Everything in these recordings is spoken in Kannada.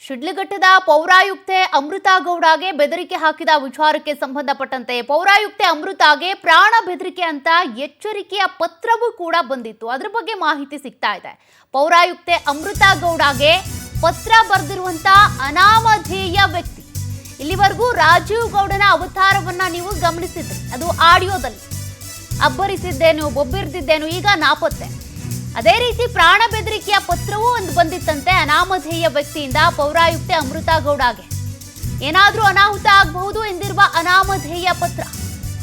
ಶಿಡ್ಲಘಟ್ಟದ ಪೌರಾಯುಕ್ತೆ ಅಮೃತಾ ಗೌಡಗೆ ಬೆದರಿಕೆ ಹಾಕಿದ ವಿಚಾರಕ್ಕೆ ಸಂಬಂಧಪಟ್ಟಂತೆ ಪೌರಾಯುಕ್ತೆ ಅಮೃತಾಗೆ ಪ್ರಾಣ ಬೆದರಿಕೆ ಅಂತ ಎಚ್ಚರಿಕೆಯ ಪತ್ರವೂ ಕೂಡ ಬಂದಿತ್ತು. ಅದರ ಬಗ್ಗೆ ಮಾಹಿತಿ ಸಿಗ್ತಾ ಇದೆ. ಪೌರಾಯುಕ್ತೆ ಅಮೃತಾ ಗೌಡಗೆ ಪತ್ರ ಬರೆದಿರುವಂತ ಅನಾಮಧೇಯ ವ್ಯಕ್ತಿ. ಇಲ್ಲಿವರೆಗೂ ರಾಜೀವ್ ಗೌಡನ ಅವತಾರವನ್ನ ನೀವು ಗಮನಿಸಿದ್ರಿ, ಅದು ಆಡಿಯೋದಲ್ಲಿ. ಅಬ್ಬರಿಸಿದ್ದೇನು, ಬೊಬ್ಬಿರ್ದಿದ್ದೇನು, ಈಗ ನಾಪತ್ತೆ. ಅದೇ ರೀತಿ ಪ್ರಾಣ ಬೆದರಿಕೆಯ ಪತ್ರವೂ ಒಂದು ಬಂದಿತ್ತಂತೆ ಅನಾಮಧೇಯ ವ್ಯಕ್ತಿಯಿಂದ ಪೌರಾಯುಕ್ತೆ ಅಮೃತಾ ಗೌಡಗೆ. ಏನಾದ್ರೂ ಅನಾಹುತ ಆಗಬಹುದು ಎಂದಿರುವ ಅನಾಮಧೇಯ ಪತ್ರ.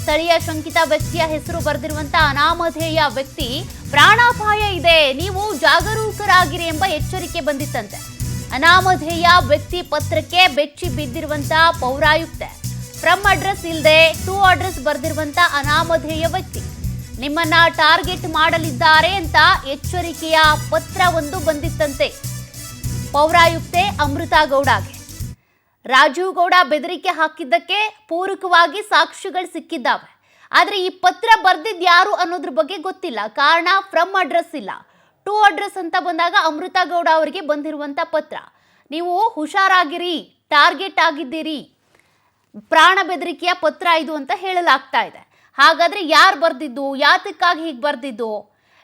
ಸ್ಥಳೀಯ ಶಂಕಿತ ವ್ಯಕ್ತಿಯ ಹೆಸರು ಬರೆದಿರುವಂತ ಅನಾಮಧೇಯ ವ್ಯಕ್ತಿ ಪ್ರಾಣಾಪಾಯ ಇದೆ, ನೀವು ಜಾಗರೂಕರಾಗಿರಿ ಎಂಬ ಎಚ್ಚರಿಕೆ ಬಂದಿತ್ತಂತೆ. ಅನಾಮಧೇಯ ವ್ಯಕ್ತಿ ಪತ್ರಕ್ಕೆ ಬೆಚ್ಚಿ ಬಿದ್ದಿರುವಂತ ಪೌರಾಯುಕ್ತೆ ಫ್ರಮ್ ಅಡ್ರೆಸ್ ಇಲ್ಲದೆ ಟು ಅಡ್ರೆಸ್ ಬರೆದಿರುವಂತ ಅನಾಮಧೇಯ ವ್ಯಕ್ತಿ ನಿಮ್ಮನ್ನ ಟಾರ್ಗೆಟ್ ಮಾಡಲಿದ್ದಾರೆ ಅಂತ ಎಚ್ಚರಿಕೆಯ ಪತ್ರ ಒಂದು ಬಂದಿತ್ತಂತೆ ಪೌರಾಯುಕ್ತೆ ಅಮೃತಾ ಗೌಡಗೆ. ರಾಜೀವ್ ಗೌಡ ಬೆದರಿಕೆ ಹಾಕಿದ್ದಕ್ಕೆ ಪೂರಕವಾಗಿ ಸಾಕ್ಷ್ಯಗಳು ಸಿಕ್ಕಿದ್ದಾವೆ. ಆದರೆ ಈ ಪತ್ರ ಬರ್ದಿದ್ದು ಯಾರು ಅನ್ನೋದ್ರ ಬಗ್ಗೆ ಗೊತ್ತಿಲ್ಲ. ಕಾರಣ ಫ್ರಮ್ ಅಡ್ರೆಸ್ ಇಲ್ಲ, ಟು ಅಡ್ರೆಸ್ ಅಂತ ಬಂದಾಗ ಅಮೃತಾ ಗೌಡ ಅವರಿಗೆ ಬಂದಿರುವಂತ ಪತ್ರ, ನೀವು ಹುಷಾರಾಗಿರಿ, ಟಾರ್ಗೆಟ್ ಆಗಿದ್ದೀರಿ, ಪ್ರಾಣ ಬೆದರಿಕೆಯ ಪತ್ರ ಇದು ಅಂತ ಹೇಳಲಾಗ್ತಾ ಇದೆ. ಹಾಗಾದ್ರೆ ಯಾರು ಬರ್ದಿದ್ದು, ಯಾತಕ್ಕಾಗಿ ಹೀಗೆ ಬರ್ದಿದ್ದು,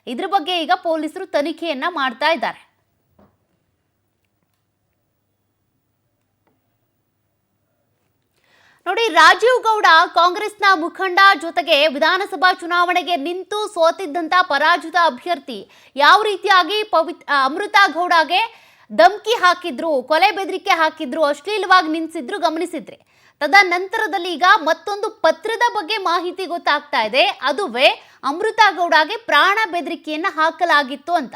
ಇದ್ರ ಬಗ್ಗೆ ಈಗ ಪೊಲೀಸರು ತನಿಖೆಯನ್ನ ಮಾಡ್ತಾ ಇದ್ದಾರೆ. ನೋಡಿ, ರಾಜೀವ್ ಗೌಡ ಕಾಂಗ್ರೆಸ್ನ ಮುಖಂಡ, ಜೊತೆಗೆ ವಿಧಾನಸಭಾ ಚುನಾವಣೆಗೆ ನಿಂತು ಸೋತಿದ್ದಂತ ಪರಾಜಿತ ಅಭ್ಯರ್ಥಿ. ಯಾವ ರೀತಿಯಾಗಿ ಅಮೃತಾ ಗೌಡಗೆ ಧಮಕಿ ಹಾಕಿದ್ರು, ಕೊಲೆ ಬೆದರಿಕೆ ಹಾಕಿದ್ರು, ಅಶ್ಲೀಲವಾಗಿ ನಿಂತಿದ್ರು ಗಮನಿಸಿದ್ರಿ. ತದನಂತರದಲ್ಲಿ ಈಗ ಮತ್ತೊಂದು ಪತ್ರದ ಬಗ್ಗೆ ಮಾಹಿತಿ ಗೊತ್ತಾಗ್ತಾ ಇದೆ. ಅದುವೇ ಅಮೃತಾ ಗೌಡಗೆ ಪ್ರಾಣ ಬೆದರಿಕೆಯನ್ನ ಹಾಕಲಾಗಿತ್ತು ಅಂತ.